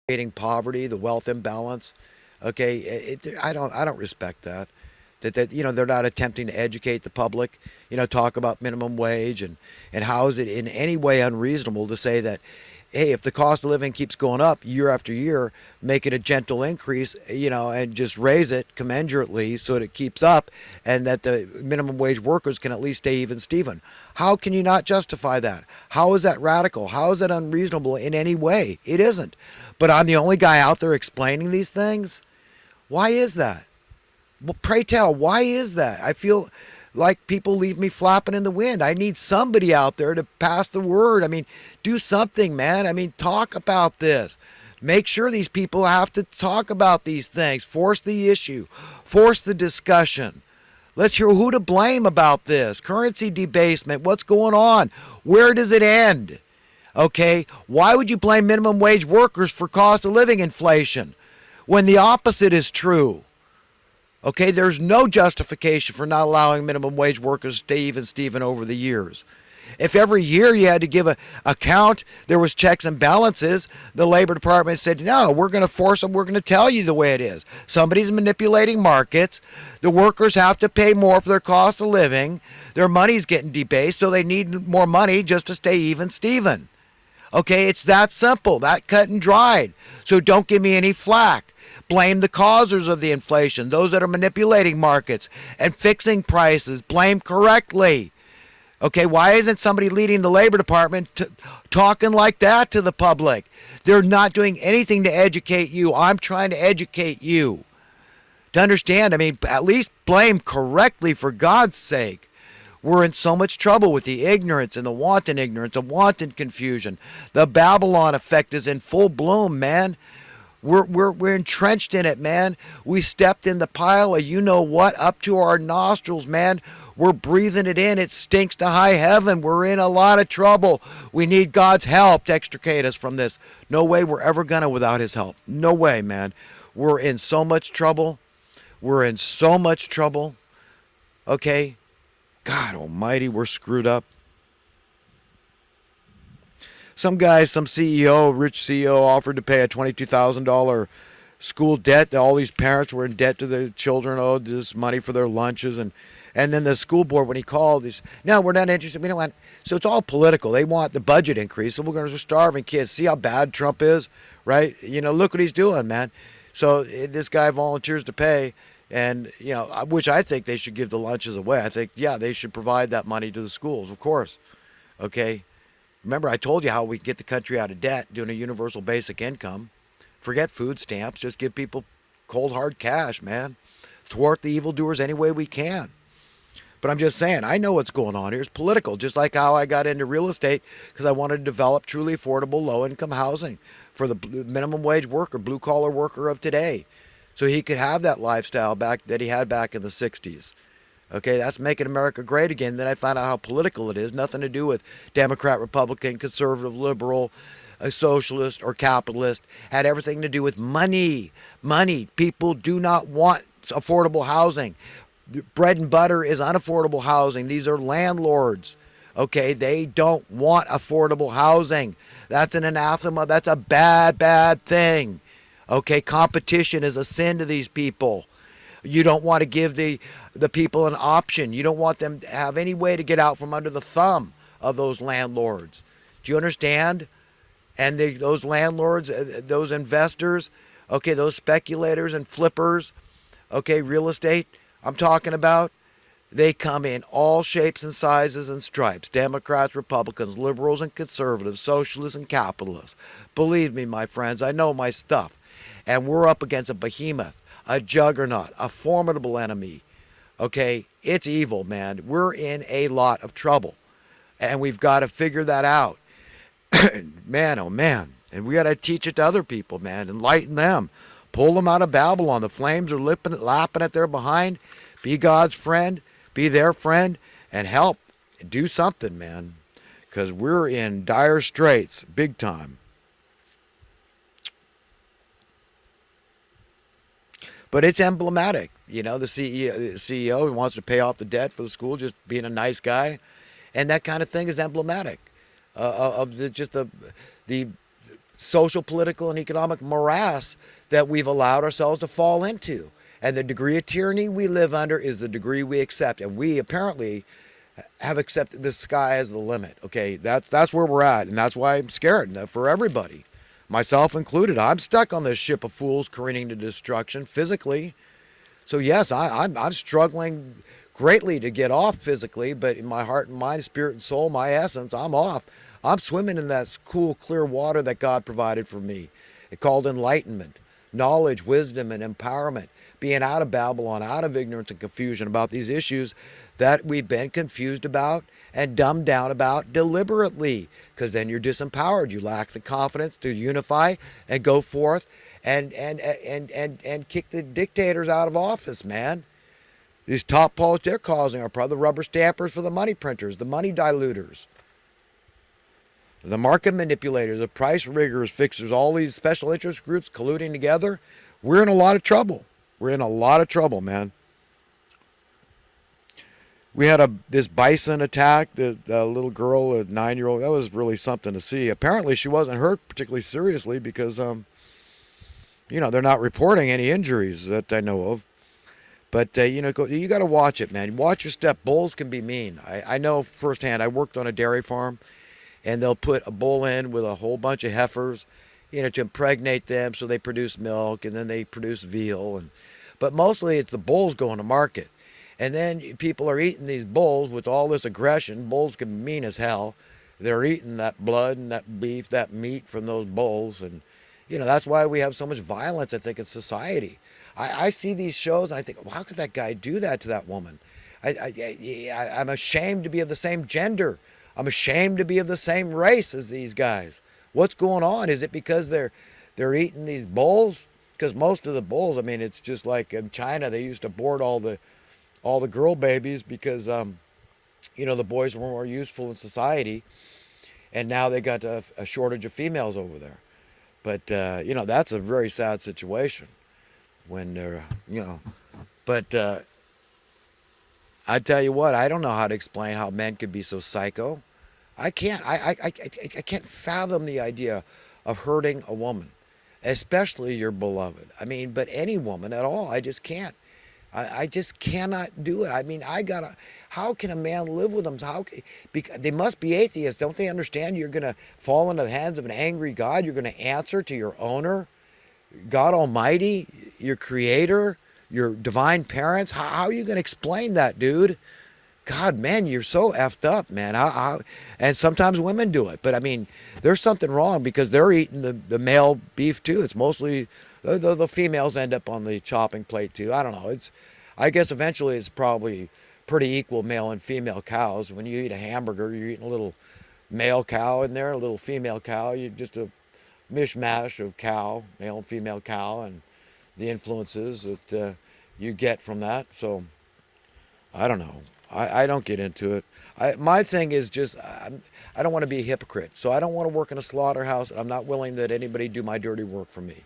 creating poverty, the wealth imbalance. Okay, I don't respect that. That they're not attempting to educate the public. Talk about minimum wage and how is it in any way unreasonable to say that, hey, if the cost of living keeps going up year after year, make it a gentle increase, and just raise it commensurately so that it keeps up, and that the minimum wage workers can at least stay even Steven. How can you not justify that? How is that radical? How is that unreasonable in any way? It isn't. But I'm the only guy out there explaining these things. Why is that? Well, pray tell, why is that? I feel like people leave me flapping in the wind. I need somebody out there to pass the word. I mean, do something, man. I mean, talk about this. Make sure these people have to talk about these things. Force the issue, force the discussion. Let's hear who to blame about this. Currency debasement. What's going on? Where does it end? Okay, why would you blame minimum wage workers for cost of living inflation when the opposite is true? Okay, there's no justification for not allowing minimum wage workers to stay even Steven over the years. If every year you had to give a account, there was checks and balances, the Labor Department said, no, we're going to force them, we're going to tell you the way it is. Somebody's manipulating markets. The workers have to pay more for their cost of living. Their money's getting debased, so they need more money just to stay even Steven. Okay, it's that simple, that cut and dried. So don't give me any flack. Blame the causers of the inflation, those that are manipulating markets and fixing prices. Blame correctly. Okay, why isn't somebody leading the Labor Department talking like that to the public? They're not doing anything to educate you. I'm trying to educate you to understand. I mean, at least blame correctly, for God's sake. We're in so much trouble with the ignorance and the wanton ignorance, the wanton confusion. The Babylon effect is in full bloom, man. We're entrenched in it, man. We stepped in the pile of you know what up to our nostrils, man. We're breathing it in. It stinks to high heaven. We're in a lot of trouble. We need God's help to extricate us from this. No way we're ever gonna without his help. No way, man. We're in so much trouble. We're in so much trouble. Okay? God almighty, we're screwed up. Some guy, some CEO, rich CEO, offered to pay a $22,000 school debt. All these parents were in debt to their children, owed this money for their lunches. And then the school board, when he called, he said, no, we're not interested. We don't want. So it's all political. They want the budget increase. So we're going to starving kids. See how bad Trump is, right? Look what he's doing, man. So this guy volunteers to pay. And, which I think they should give the lunches away. I think, yeah, they should provide that money to the schools, of course. Okay. Remember, I told you how we get the country out of debt doing a universal basic income. Forget food stamps. Just give people cold, hard cash, man. Thwart the evildoers any way we can. But I'm just saying, I know what's going on here. It's political, just like how I got into real estate because I wanted to develop truly affordable, low-income housing for the minimum wage worker, blue-collar worker of today, so he could have that lifestyle back that he had back in the 60s. Okay, that's making America great again. Then I found out how political it is. Nothing to do with Democrat, Republican, conservative, liberal, a socialist, or capitalist. Had everything to do with money. Money. People do not want affordable housing. Bread and butter is unaffordable housing. These are landlords. Okay, they don't want affordable housing. That's an anathema. That's a bad, bad thing. Okay, competition is a sin to these people. You don't want to give the people an option. You don't want them to have any way to get out from under the thumb of those landlords. Do you understand? And those landlords, those investors, okay, those speculators and flippers, okay, real estate I'm talking about, they come in all shapes and sizes and stripes. Democrats, Republicans, liberals and conservatives, socialists and capitalists. Believe me, my friends, I know my stuff. And we're up against a behemoth, a juggernaut, a formidable enemy. Okay, it's evil, man. We're in a lot of trouble. And we've got to figure that out. Man, oh man. And we got to teach it to other people, man. Enlighten them. Pull them out of Babylon. The flames are lapping at their behind. Be God's friend. Be their friend. And help. Do something, man. Because we're in dire straits. Big time. But it's emblematic. The CEO wants to pay off the debt for the school, just being a nice guy. And that kind of thing is emblematic of the social, political, and economic morass that we've allowed ourselves to fall into. And the degree of tyranny we live under is the degree we accept. And we apparently have accepted the sky as the limit. Okay, that's where we're at, and that's why I'm scared for everybody, myself included. I'm stuck on this ship of fools careening to destruction physically. So yes, I'm struggling greatly to get off physically, but in my heart and mind, spirit and soul, my essence, I'm off. I'm swimming in that cool, clear water that God provided for me. It called enlightenment, knowledge, wisdom, and empowerment. Being out of Babylon, out of ignorance and confusion about these issues that we've been confused about and dumbed down about deliberately, because then you're disempowered. You lack the confidence to unify and go forth and kick the dictators out of office, man. These top politics, they're causing our problem. The rubber stampers for the money printers, the money diluters, the market manipulators, the price riggers, fixers, all these special interest groups colluding together. We're in a lot of trouble. We're in a lot of trouble, man. We had this bison attack. The little girl, a 9-year-old, that was really something to see. Apparently, she wasn't hurt particularly seriously because, they're not reporting any injuries that I know of. But, you got to watch it, man. Watch your step. Bulls can be mean. I know firsthand. I worked on a dairy farm, and they'll put a bull in with a whole bunch of heifers, to impregnate them so they produce milk, and then they produce veal. But mostly it's the bulls going to market. And then people are eating these bulls with all this aggression. Bulls can be mean as hell. They're eating that blood and that beef, that meat from those bulls. And, that's why we have so much violence, I think, in society. I see these shows and I think, well, how could that guy do that to that woman? I'm ashamed to be of the same gender. I'm ashamed to be of the same race as these guys. What's going on? Is it because they're eating these bulls? Because most of the bulls, I mean, it's just like in China, they used to board all the girl babies because the boys were more useful in society, and now they got a shortage of females over there. But that's a very sad situation when they're But I tell you what, I don't know how to explain how men could be so psycho. I can't. I can't fathom the idea of hurting a woman, especially your beloved. I mean, but any woman at all. I just can't. I just cannot do it. I mean, how can a man live with them? Because they must be atheists. Don't they understand you're going to fall into the hands of an angry God? You're going to answer to your owner, God Almighty, your creator, your divine parents. How are you going to explain that, dude? God, man, you're so effed up, man. And sometimes women do it. But, I mean, there's something wrong because they're eating the male beef, too. It's mostly the females end up on the chopping plate, too. I don't know. I guess eventually it's probably pretty equal male and female cows. When you eat a hamburger, you're eating a little male cow in there, a little female cow. You just a mishmash of cow, male and female cow, and the influences that you get from that. So, I don't know. I don't get into it. My thing is just I don't want to be a hypocrite. So I don't want to work in a slaughterhouse. I'm not willing that anybody do my dirty work for me.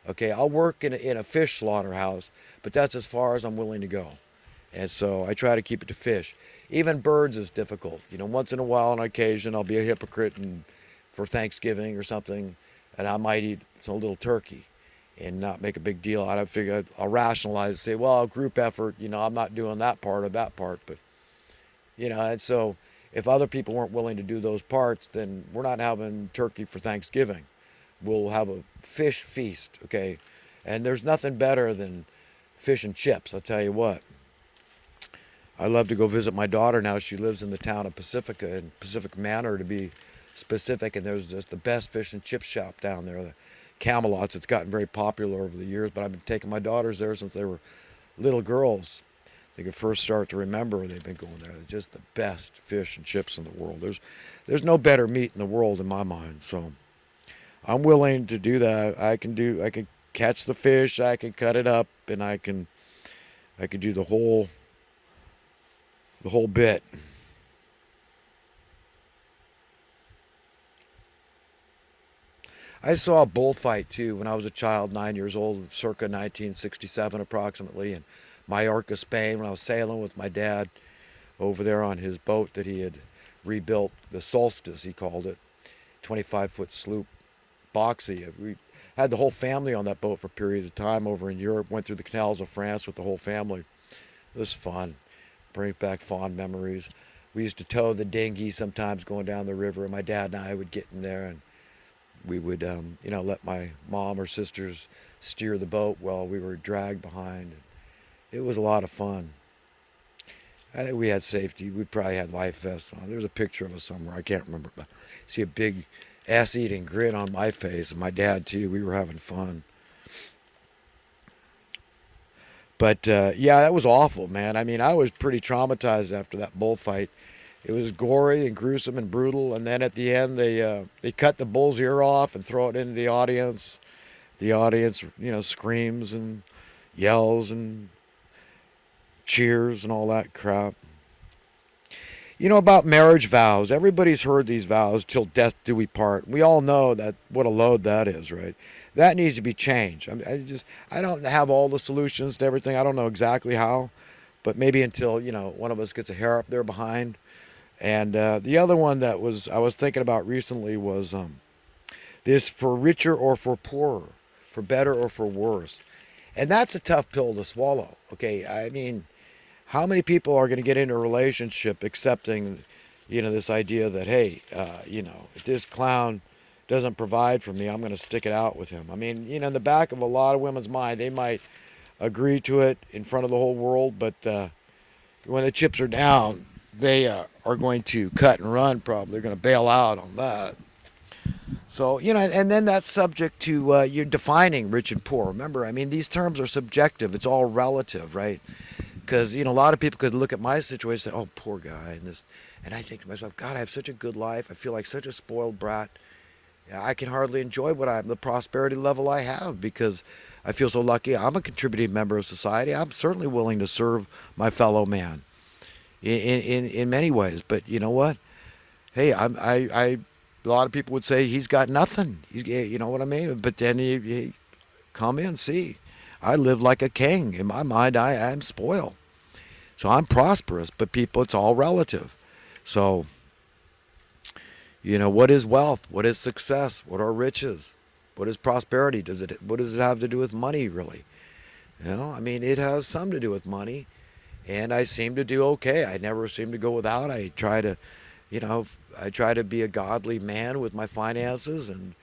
Okay, I'll work in a fish slaughterhouse, but that's as far as I'm willing to go. And so I try to keep it to fish. Even birds is difficult. Once in a while, on occasion, I'll be a hypocrite for Thanksgiving or something, and I might eat a little turkey and not make a big deal out of it. Figure I'll rationalize and say, well, group effort, I'm not doing that part or that part. But, and so if other people weren't willing to do those parts, then we're not having turkey for Thanksgiving. We'll have a fish feast, okay? And there's nothing better than fish and chips, I'll tell you what. I love to go visit my daughter now. She lives in the town of Pacifica, in Pacific Manor to be specific, and there's just the best fish and chip shop down there. The Camelot's. It's gotten very popular over the years, but I've been taking my daughters there since they were little girls. They could first start to remember they've been going there. They're just the best fish and chips in the world. There's no better meat in the world in my mind. So I'm willing to do that. I can catch the fish, I can cut it up, and I can do the whole bit. I saw a bullfight too when I was a child, 9 years old, circa 1967 approximately, in Mallorca, Spain, when I was sailing with my dad over there on his boat that he had rebuilt, the Solstice, he called it, 25-foot sloop boxy. We had the whole family on that boat for periods of time over in Europe. Went through the canals of France with the whole family. It was fun. Brings back fond memories. We used to tow the dinghy sometimes going down the river, and my dad and I would get in there, and we would, let my mom or sisters steer the boat while we were dragged behind. It was a lot of fun. I think we had safety. We probably had life vests on. There's a picture of us somewhere. I can't remember. But I see a big ass-eating grin on my face, and my dad too. We were having fun. But yeah, that was awful, man. I mean, I was pretty traumatized after that bullfight. It was gory and gruesome and brutal. And then at the end, they cut the bull's ear off and throw it into the audience. The audience, screams and yells and cheers and all that crap. About marriage vows. Everybody's heard these vows, till death do we part. We all know that what a load that is, right? That needs to be changed. I don't have all the solutions to everything. I don't know exactly how, but maybe until one of us gets a hair up their behind. And the other one that I was thinking about recently was this: for richer or for poorer, for better or for worse. And that's a tough pill to swallow. Okay, I mean, how many people are going to get into a relationship accepting, this idea that, hey, if this clown doesn't provide for me, I'm going to stick it out with him. I mean, in the back of a lot of women's mind, they might agree to it in front of the whole world, but when the chips are down, they are going to cut and run. Probably they're going to bail out on that. So, and then that's subject to you're defining rich and poor. Remember, I mean, these terms are subjective. It's all relative, right? Because, a lot of people could look at my situation and say, oh, poor guy. And I think to myself, God, I have such a good life. I feel like such a spoiled brat. I can hardly enjoy the prosperity level I have, because I feel so lucky. I'm a contributing member of society. I'm certainly willing to serve my fellow man in many ways. But you know what? Hey, a lot of people would say he's got nothing. You know what I mean? But then you come in, see. I live like a king. In my mind, I am spoiled. So I'm prosperous, but people, it's all relative. So, what is wealth? What is success? What are riches? What is prosperity? What does it have to do with money, really? I mean, it has some to do with money, and I seem to do okay. I never seem to go without. I try to be a godly man with my finances, and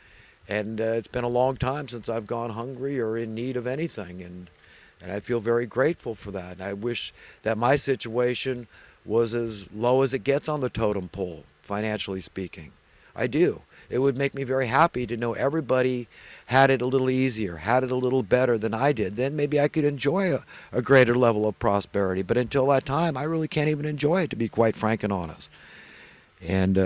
it's been a long time since I've gone hungry or in need of anything, and I feel very grateful for that. And I wish that my situation was as low as it gets on the totem pole, financially speaking. I do. It would make me very happy to know everybody had it a little easier, had it a little better than I did. Then maybe I could enjoy a greater level of prosperity. But until that time, I really can't even enjoy it, to be quite frank and honest. And,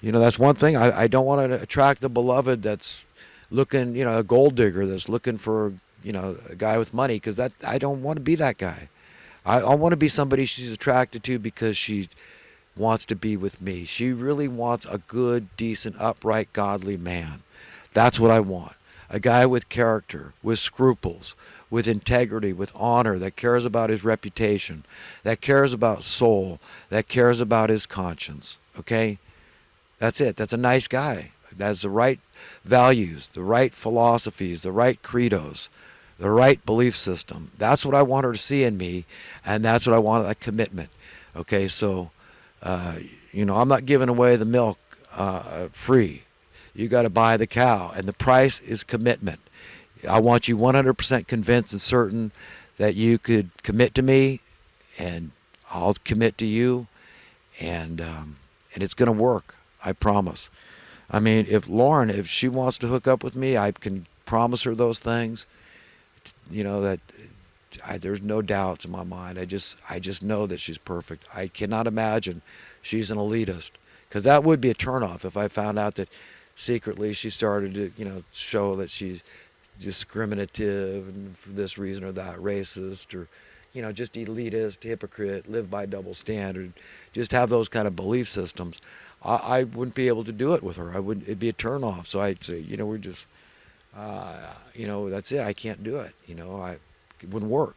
that's one thing. I don't want to attract the beloved that's looking, a gold digger that's looking for, a guy with money, because I don't want to be that guy. I want to be somebody she's attracted to because she wants to be with me. She really wants a good, decent, upright, godly man. That's what I want. A guy with character, with scruples, with integrity, with honor, that cares about his reputation, that cares about soul, that cares about his conscience. Okay? That's it. That's a nice guy. That has the right values, the right philosophies, the right credos, the right belief system. That's what I want her to see in me, and that's what I want, that commitment. Okay, so, I'm not giving away the milk free. You got to buy the cow, and the price is commitment. I want you 100% convinced and certain that you could commit to me, and I'll commit to you, and it's going to work. I promise. I mean, if she wants to hook up with me, I can promise her those things. That there's no doubts in my mind. I just know that she's perfect. I cannot imagine she's an elitist, because that would be a turnoff if I found out that secretly she started to show that she's discriminative and for this reason or that, racist, or just elitist, hypocrite, live by double standard, just have those kind of belief systems. I wouldn't be able to do it with her. It'd be a turnoff. So I'd say, we're just, that's it. I can't do it. It wouldn't work.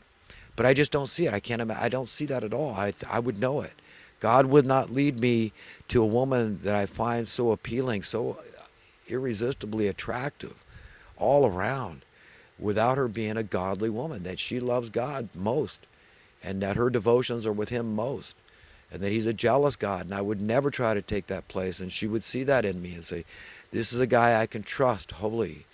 But I just don't see it. I don't see that at all. I would know it. God would not lead me to a woman that I find so appealing, so irresistibly attractive all around without her being a godly woman, that she loves God most and that her devotions are with him most and that he's a jealous God. And I would never try to take that place. And she would see that in me and say, this is a guy I can trust wholly,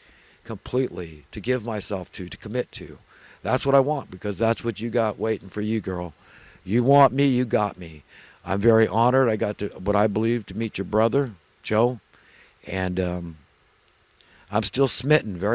completely, to give myself to commit to. That's what I want, because that's what you got waiting for you, girl. You want me, you got me. I'm very honored. I got to, what I believe, to meet your brother, Joe. And I'm still smitten, very